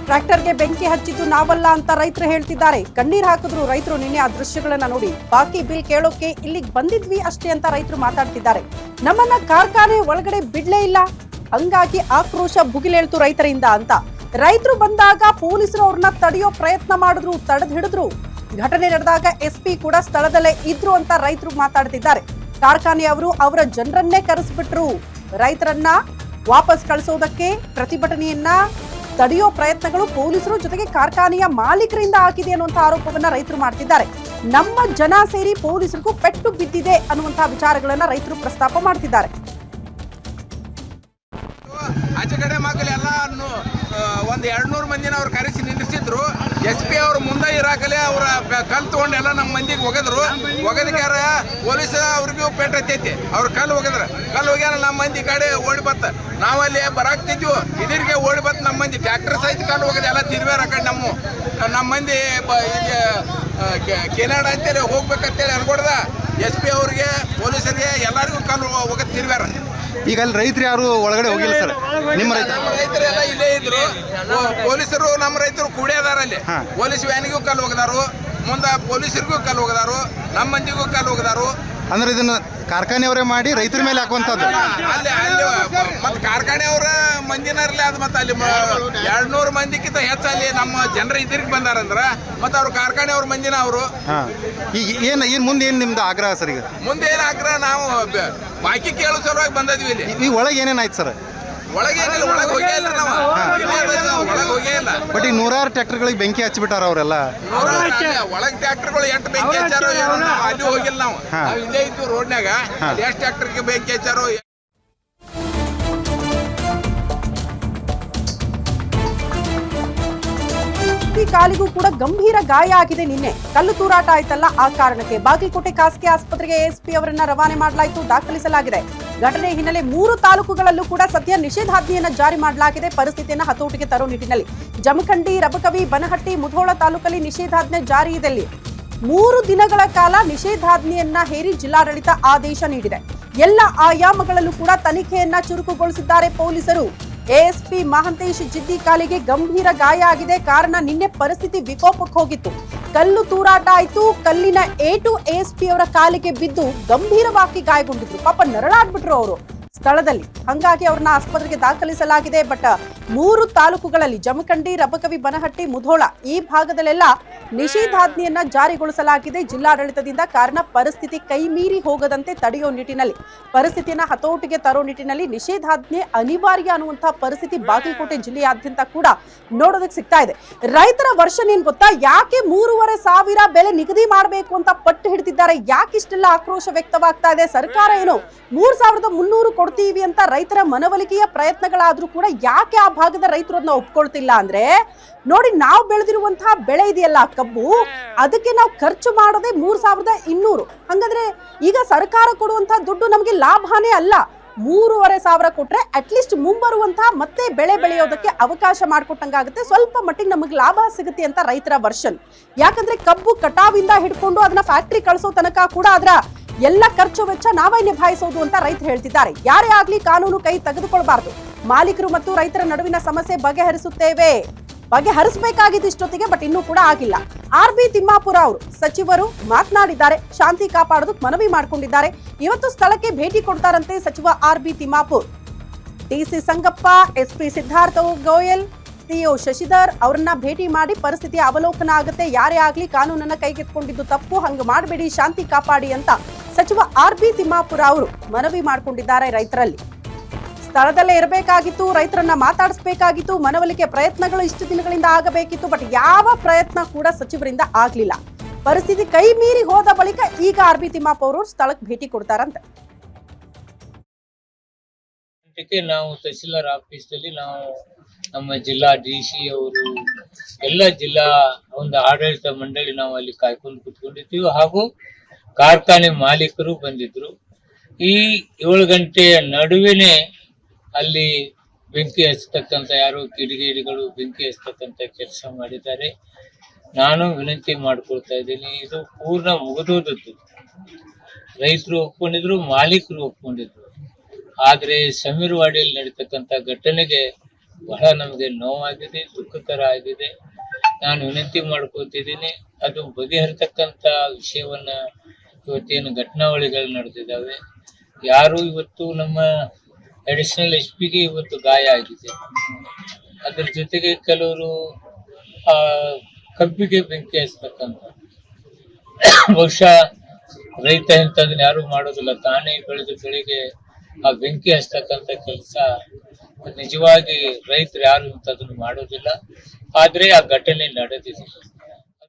ಟ್ರ್ಯಾಕ್ಟರ್ಗೆ ಬೆಂಕಿ ಹಚ್ಚಿದ್ದು ನಾವಲ್ಲ ಅಂತ ರೈತರು ಹೇಳ್ತಿದ್ದಾರೆ. ಕಣ್ಣೀರ್ ಹಾಕಿದ್ರು ರೈತರು. ನಿನ್ನೆ ಆ ದೃಶ್ಯಗಳನ್ನ ನೋಡಿ ಬಾಕಿ ಬಿಲ್ ಕೇಳೋಕೆ ಇಲ್ಲಿಗೆ ಬಂದಿದ್ವಿ ಅಷ್ಟೇ ಅಂತ ರೈತರು ಮಾತಾಡ್ತಿದ್ದಾರೆ. ನಮ್ಮನ್ನ ಕಾರ್ಖಾನೆ ಒಳಗಡೆ ಬಿಡ್ಲೇ ಇಲ್ಲ, ಹಂಗಾಗಿ ಆಕ್ರೋಶ ಭುಗಿಲೇಳ್ತು ರೈತರಿಂದ ಅಂತ. ರೈತರು ಬಂದಾಗ ಪೊಲೀಸರು ಅವ್ರನ್ನ ತಡೆಯೋ ಪ್ರಯತ್ನ ಮಾಡಿದ್ರು, ತಡೆದು ಹಿಡಿದ್ರು. ಘಟನೆ ನಡೆದಾಗ ಎಸ್ಪಿ ಕೂಡ ಸ್ಥಳದಲ್ಲೇ ಇದ್ರು ಅಂತ ರೈತರು ಮಾತಾಡ್ತಿದ್ದಾರೆ. ಕಾರ್ಖಾನೆಯವರು ಅವರ ಜನರನ್ನೇ ಕರೆಸ್ಬಿಟ್ರು. ರೈತರನ್ನ ವಾಪಸ್ ಕಳಿಸೋದಕ್ಕೆ ಪ್ರತಿಭಟನೆಯನ್ನ ತಡೆಯೋ ಪ್ರಯತ್ನಗಳು ಪೊಲೀಸರು ಜೊತೆಗೆ ಕಾರ್ಖಾನೆಯ ಮಾಲೀಕರಿಂದ ಆಗಿದೆ ಅನ್ನುವಂಥ ಆರೋಪವನ್ನ ರೈತರು ಮಾಡ್ತಿದ್ದಾರೆ. ನಮ್ಮ ಜನ ಸೇರಿ ಪೊಲೀಸರಿಗೂ ಪೆಟ್ಟು ಬಿದ್ದಿದೆ ಅನ್ನುವಂತಹ ವಿಚಾರಗಳನ್ನ ರೈತರು ಪ್ರಸ್ತಾಪ ಮಾಡ್ತಿದ್ದಾರೆ. ಆಚೆ ಕಡೆ ಮಕ್ಕಳು ಎಲ್ಲ ಒಂದು 200 ಮಂದಿನ ಅವ್ರು ಕರೆಸಿ ನಿಲ್ಲಿಸಿದ್ರು. SP ಅವ್ರು ಮುಂದೆ ಇರಾಕಲೆ ಅವ್ರ ಕಲ್ಲು ತಗೊಂಡು ಎಲ್ಲ ನಮ್ಮ ಮಂದಿಗೆ ಒಗದಕ್ಯಾರ ಪೊಲೀಸ್ ಅವ್ರಿಗೂ ಪೇಟ್ ಹತ್ತೈತಿ. ಅವ್ರು ಕಲ್ಲು ಹೋಗ್ಯಾರ ನಮ್ಮ ಮಂದಿ ಕಡೆ ಓಡಿ ಬತ್ತ. ನಾವಲ್ಲಿ ಬರಾಕ್ತಿದ್ವು, ಇದ್ರಿಗೆ ಓಡಿ ಬತ್ ನಮ್ಮ ಮಂದಿ ಟ್ರ್ಯಾಕ್ಟರ್ ಸಹಿತ ಕಲ್ಲು ಹೋಗದೆ ಎಲ್ಲ ತಿರ್ವ್ಯಾರ ಆ ಕಡೆ ನಮ್ಮ ಮಂದಿ ಕೆನಾಡ ಅಂತೇಳಿ ಹೋಗ್ಬೇಕಂತೇಳಿ ಅನ್ಕೊಡ್ದ. SP ಅವ್ರಿಗೆ ಪೊಲೀಸರಿಗೆ ಎಲ್ಲರಿಗೂ ಕಲ್ಲು ಹೋಗದ್ ತಿರ್ವ್ಯಾರ. ಈಗ ಅಲ್ಲಿ ರೈತರು ಯಾರು ಒಳಗಡೆ ಹೋಗಿಲ್ಲ ಸರ್? ನಿಮ್ಮ ರೈತರೆಲ್ಲ ಇಲ್ಲೇ ಇದ್ರು. ಪೊಲೀಸರು ನಮ್ಮ ರೈತರು ಕೂಡೇ ಅದಾರ ಅಲ್ಲಿ. ಪೊಲೀಸ್ ವ್ಯಾನಿಗೂ ಕಲ್ಲು ಹೋಗದಾರು, ಮುಂದೆ ಪೊಲೀಸರಿಗೂ ಕಲ್ಲು ಹೋಗದಾರು, ನಮ್ಮ ಮಂದಿಗೂ ಕಲ್ಲು ಹೋಗದಾರು. ಅಂದ್ರೆ ಇದನ್ನ ಕಾರ್ಖಾನೆಯವರೇ ಮಾಡಿ ರೈತರ ಮೇಲೆ ಹಾಕುವಂಥದ್ದು. ಅಲ್ಲಿ ಮತ್ತೆ ಕಾರ್ಖಾನೆಯವರ ಮಂದಿನರ್ಲಿ ಅದು ಮತ್ತೆ ಅಲ್ಲಿ 200 ಮಂದಿಕ್ಕಿಂತ ಹೆಚ್ಚಲ್ಲಿ ನಮ್ಮ ಜನರ ಇದ್ರಿಗೆ ಬಂದಾರಂದ್ರ ಮತ್ತೆ ಅವ್ರು ಕಾರ್ಖಾನೆಯವ್ರ ಮಂದಿನ ಅವರು. ಈಗ ಏನ್ ಮುಂದೆ ಏನ್ ನಿಮ್ದು ಆಗ್ರಹ ಸರ್? ಈಗ ಮುಂದೆ ಏನ್ ಆಗ್ರಹ? ನಾವು ಬಾಕಿ ಕೇಳೋ ಸಲುವಾಗಿ ಬಂದಿದ್ವಿ ಇಲ್ಲಿ. ಈ ಒಳಗೆ ಏನೇನಾಯ್ತು ಸರ್? ಒಳಗೇನಿಲ್ಲ, ಒಳಗೆ ಹೋಗೇ ಇಲ್ಲ ನಾವು, ಒಳಗೆ ಹೋಗೇ ಇಲ್ಲ. ಬಟ್ ಈ 100 ಟ್ರ್ಯಾಕ್ಟರ್ಗಳಿಗೆ ಬೆಂಕಿ ಹಚ್ಚಿಬಿಟ್ಟಾರ ಅವರೆಲ್ಲ. ಒಳಗೆ ಟ್ರ್ಯಾಕ್ಟರ್ಗಳು ಎಷ್ಟು ಬೆಂಕಿ ಹಚ್ಚಾರೋ ಅಲ್ಲಿ ಹೋಗಿಲ್ಲ ನಾವು. ಇಲ್ಲೇ ಇದ್ದು ರೋಡ್ನಾಗ ಎಷ್ಟು ಟ್ರ್ಯಾಕ್ಟರ್ಗೆ ಬೆಂಕಿ ಹಚ್ಚಾರೋ. ಕಾಲಿಗೂ ಕೂಡ ಗಂಭೀರ ಗಾಯ ಆಗಿದೆ. ನಿನ್ನೆ ಕಲ್ಲು ತೂರಾಟ ಆಯ್ತಲ್ಲ, ಆ ಕಾರಣಕ್ಕೆ ಬಾಗಲಕೋಟೆ ಖಾಸಗಿ ಆಸ್ಪತ್ರೆಗೆ ASP ಅವರನ್ನ ರವಾನೆ ಮಾಡಲಾಯಿತು, ದಾಖಲಿಸಲಾಗಿದೆ. ಘಟನೆ ಹಿನ್ನೆಲೆ 3 ತಾಲೂಕುಗಳಲ್ಲೂ ಕೂಡ ಸದ್ಯ ನಿಷೇಧಾಜ್ಞೆಯನ್ನ ಜಾರಿ ಮಾಡಲಾಗಿದೆ. ಪರಿಸ್ಥಿತಿಯನ್ನು ಹತೋಟಿಗೆ ತರೋ ನಿಟ್ಟಿನಲ್ಲಿ ಜಮಖಂಡಿ, ರಬಕವಿ, ಬನಹಟ್ಟಿ, ಮುಧೋಳ ತಾಲೂಕಲ್ಲಿ ನಿಷೇಧಾಜ್ಞೆ ಜಾರಿ ಇದೆ. 3 ದಿನಗಳ ಕಾಲ ನಿಷೇಧಾಜ್ಞೆಯನ್ನ ಹೇರಿ ಜಿಲ್ಲಾಡಳಿತ ಆದೇಶ ನೀಡಿದೆ. ಎಲ್ಲ ಆಯಾಮಗಳಲ್ಲೂ ಕೂಡ ತನಿಖೆಯನ್ನ ಚುರುಕುಗೊಳಿಸಿದ್ದಾರೆ ಪೊಲೀಸರು. ASP ಮಹಾಂತೇಶ್ ಜಿದ್ದಿ ಕಾಲಿಗೆ ಗಂಭೀರ ಗಾಯ ಆಗಿದೆ. ಕಾರಣ ನಿನ್ನೆ ಪರಿಸ್ಥಿತಿ ವಿಕೋಪಕ್ಕೆ ಹೋಗಿತ್ತು. ಕಲ್ಲು ತೂರಾಟ ಆಯ್ತು. ಕಲ್ಲಿನ ಏಟು ASP ಅವರ ಕಾಲಿಗೆ ಬಿದ್ದು ಗಂಭೀರವಾಗಿ ಗಾಯಗೊಂಡಿದ್ರು. ಪಾಪ ನರಳಾಡ್ಬಿಟ್ರು ಅವರು ಸ್ಥಳದಲ್ಲಿ. ಹಂಗಾಗಿ ಅವ್ರನ್ನ ಆಸ್ಪತ್ರೆಗೆ ದಾಖಲಿಸಲಾಗಿದೆ. ಬಟ್ 3 ತಾಲೂಕುಗಳಲ್ಲಿ ಜಮಖಂಡಿ, ರಬಕವಿ, ಬನಹಟ್ಟಿ, ಮುಧೋಳ ಈ ಭಾಗದಲ್ಲೆಲ್ಲ ನಿಷೇಧಾಜ್ಞೆಯನ್ನ ಜಾರಿಗೊಳಿಸಲಾಗಿದೆ ಜಿಲ್ಲಾಡಳಿತದಿಂದ. ಕಾರಣ ಪರಿಸ್ಥಿತಿ ಕೈ ಮೀರಿ ಹೋಗದಂತೆ ತಡೆಯೋ ನಿಟ್ಟಿನಲ್ಲಿ, ಪರಿಸ್ಥಿತಿಯನ್ನ ಹತೋಟಿಗೆ ತರೋ ನಿಟ್ಟಿನಲ್ಲಿ ನಿಷೇಧಾಜ್ಞೆ ಅನಿವಾರ್ಯ ಅನ್ನುವಂತಹ ಪರಿಸ್ಥಿತಿ ಬಾಗಲಕೋಟೆ ಜಿಲ್ಲೆಯಾದ್ಯಂತ ಕೂಡ ನೋಡೋದಕ್ಕೆ ಸಿಗ್ತಾ ಇದೆ. ರೈತರ ವರ್ಷನ್ ಏನ್ ಗೊತ್ತಾ? ಯಾಕೆ 3,500 ಬೆಲೆ ನಿಗದಿ ಮಾಡಬೇಕು ಅಂತ ಪಟ್ಟು ಹಿಡಿದಿದ್ದಾರೆ? ಯಾಕೆ ಇಷ್ಟೆಲ್ಲ ಆಕ್ರೋಶ ವ್ಯಕ್ತವಾಗ್ತಾ ಇದೆ? ಸರ್ಕಾರ ಏನು 3,300 ಕೊಡ್ತೀವಿ ಅಂತ ರೈತರ ಮನವೊಲಿಕೆಯ ಪ್ರಯತ್ನಗಳಾದ್ರೂ ಕೂಡ ಯಾಕೆ ಆ ಭಾಗದ ರೈತರು ಅದನ್ನ ಒಪ್ಕೊಳ್ತಿಲ್ಲ ಅಂದ್ರೆ, ನೋಡಿ, ನಾವು ಬೆಳೆದಿರುವಂತಹ ಬೆಳೆ ಇದೆಯಲ್ಲ ಕಬ್ಬು, ಅದಕ್ಕೆ ನಾವು ಖರ್ಚು ಮಾಡೋದೇ 3,200. ಹಂಗಂದ್ರೆ ಈಗ ಸರ್ಕಾರ ಕೊಡುವಂತಹ ದುಡ್ಡು ನಮಗೆ ಲಾಭನೇ ಅಲ್ಲ. 3,500 ಕೊಟ್ರೆ ಅಟ್ಲೀಸ್ಟ್ ಮುಂಬರುವಂತಹ ಮತ್ತೆ ಬೆಳೆ ಬೆಳೆಯೋದಕ್ಕೆ ಅವಕಾಶ ಮಾಡಿಕೊಟ್ಟಂಗಾಗುತ್ತೆ, ಸ್ವಲ್ಪ ಮಟ್ಟಿಗೆ ನಮಗೆ ಲಾಭ ಸಿಗುತ್ತೆ ಅಂತ ರೈತರ ವರ್ಷನ್. ಯಾಕಂದ್ರೆ ಕಬ್ಬು ಕಟಾವಿಂದ ಹಿಡ್ಕೊಂಡು ಅದನ್ನ ಫ್ಯಾಕ್ಟ್ರಿ ಕಳಿಸೋ ತನಕ ಕೂಡ ಅದರ ಎಲ್ಲ ಖರ್ಚು ವೆಚ್ಚ ನಾವೇ ನಿಭಾಯಿಸೋದು ಅಂತ ರೈತರು ಹೇಳ್ತಿದ್ದಾರೆ. ಯಾರೇ ಆಗ್ಲಿ ಕಾನೂನು ಕೈ ತೆಗೆದುಕೊಳ್ಬಾರ್ದು. ಮಾಲೀಕರು ಮತ್ತು ರೈತರ ನಡುವಿನ ಸಮಸ್ಯೆ ಬಗೆಹರಿಸಬೇಕಾಗಿದ್ದು ಇಷ್ಟೊತ್ತಿಗೆ, ಬಟ್ ಇನ್ನೂ ಕೂಡ ಆಗಿಲ್ಲ. RB ತಿಮ್ಮಾಪುರ ಅವರು ಸಚಿವರು ಮಾತನಾಡಿದ್ದಾರೆ, ಶಾಂತಿ ಕಾಪಾಡೋದಕ್ಕೆ ಮನವಿ ಮಾಡಿಕೊಂಡಿದ್ದಾರೆ. ಇವತ್ತು ಸ್ಥಳಕ್ಕೆ ಭೇಟಿ ಕೊಡ್ತಾರಂತೆ ಸಚಿವ RB Timmapur. DC Sangappa, SP Siddhartha Goyal, CO Shashidhar ಅವರನ್ನ ಭೇಟಿ ಮಾಡಿ ಪರಿಸ್ಥಿತಿಯ ಅವಲೋಕನ ಆಗುತ್ತೆ. ಯಾರೇ ಆಗ್ಲಿ ಕಾನೂನನ್ನ ಕೈಗೆತ್ತಿಕೊಂಡಿದ್ದು ತಪ್ಪು, ಹಂಗ ಮಾಡಬೇಡಿ, ಶಾಂತಿ ಕಾಪಾಡಿ ಅಂತ ಸಚಿವ RB ತಿಮ್ಮಾಪುರ ಅವರು ಮನವಿ ಮಾಡಿಕೊಂಡಿದ್ದಾರೆ ರೈತರಲ್ಲಿ. ಸ್ಥಳದಲ್ಲೇ ಇರಬೇಕಾಗಿತ್ತು, ರೈತರನ್ನ ಮಾತಾಡಿಸಬೇಕಾಗಿತ್ತು, ಮನವೊಲಿಕೆ ಪ್ರಯತ್ನಗಳು ಇಷ್ಟು ದಿನಗಳಿಂದ ಆಗಬೇಕಿತ್ತು. ಬಟ್ ಯಾವ ಪ್ರಯತ್ನ ಕೂಡ ಸಚಿವರಿಂದ ಆಗ್ಲಿಲ್ಲ. ಪರಿಸ್ಥಿತಿ ಕೈ ಮೀರಿ ಹೋದ ಬಳಿಕ ಈಗ RB ತಿಮ್ಮಾಪುರ ಅವರು ಸ್ಥಳಕ್ಕೆ ಭೇಟಿ ಕೊಡ್ತಾರಂತೆ. ನಾವು ತಹಸೀಲ್ದಾರ್ ಆಫೀಸಲ್ಲಿ ನಾವು ನಮ್ಮ ಜಿಲ್ಲಾ DC ಅವರು ಎಲ್ಲ ಜಿಲ್ಲಾ ಒಂದು ಆಡಳಿತ ಮಂಡಳಿ ನಾವು ಅಲ್ಲಿ ಕಾಯ್ಕೊಂಡು ಕೂತ್ಕೊಂಡಿದ್ದೀವಿ. ಹಾಗೂ ಕಾರ್ಖಾನೆ ಮಾಲೀಕರು ಬಂದಿದ್ರು. ಈ 7 ಗಂಟೆಯ ನಡುವೆನೆ ಅಲ್ಲಿ ಬೆಂಕಿ ಹಚ್ಚತಕ್ಕಂಥ ಯಾರೋ ಕಿಡಿಗೇಡಿಗಳು ಬೆಂಕಿ ಹಚ್ಚತಕ್ಕಂಥ ಕೆಲಸ ಮಾಡಿದ್ದಾರೆ. ನಾನು ವಿನಂತಿ ಮಾಡ್ಕೊಳ್ತಾ ಇದ್ದೀನಿ, ಇದು ಪೂರ್ಣ ಮುಗಿದೋದದ್ದು. ರೈತರು ಒಪ್ಕೊಂಡಿದ್ರು, ಮಾಲೀಕರು ಒಪ್ಕೊಂಡಿದ್ರು. ಆದರೆ ಸಮೀರ್ವಾಡಿಯಲ್ಲಿ ನಡೀತಕ್ಕಂಥ ಘಟನೆಗೆ ಬಹಳ ನಮಗೆ ನೋವಾಗಿದೆ, ದುಃಖಕರ ಆಗಿದೆ. ನಾನು ವಿನಂತಿ ಮಾಡ್ಕೋತಿದ್ದೀನಿ, ಅದು ಬಗೆಹರಿತಕ್ಕಂತ ವಿಷಯವನ್ನ ಇವತ್ತೇನು ಘಟನಾವಳಿಗಳು ನಡೆದಿದ್ದಾವೆ. ಯಾರು ಇವತ್ತು ನಮ್ಮ ಅಡಿಷನಲ್ SP ಗೆ ಇವತ್ತು ಗಾಯ ಆಗಿದೆ. ಅದ್ರ ಜೊತೆಗೆ ಕೆಲವರು ಆ ಕಬ್ಬಿಗೆ ಬೆಂಕಿ ಹಚ್ಚತಕ್ಕಂಥ, ಬಹುಶಃ ರೈತ ಇಂಥದನ್ನ ಯಾರು ಮಾಡೋದಿಲ್ಲ. ತಾನೇ ಬೆಳೆದ ಬೆಳೆಗೆ ಆ ಬೆಂಕಿ ಹಚ್ಚತಕ್ಕಂಥ ಕೆಲಸ ನಿಜವಾಗಿ ರೈತರು ಯಾರು ಇಂಥದನ್ನು ಮಾಡೋದಿಲ್ಲ. ಆದ್ರೆ ಆ ಘಟನೆ ನಡೆದಿದೆ.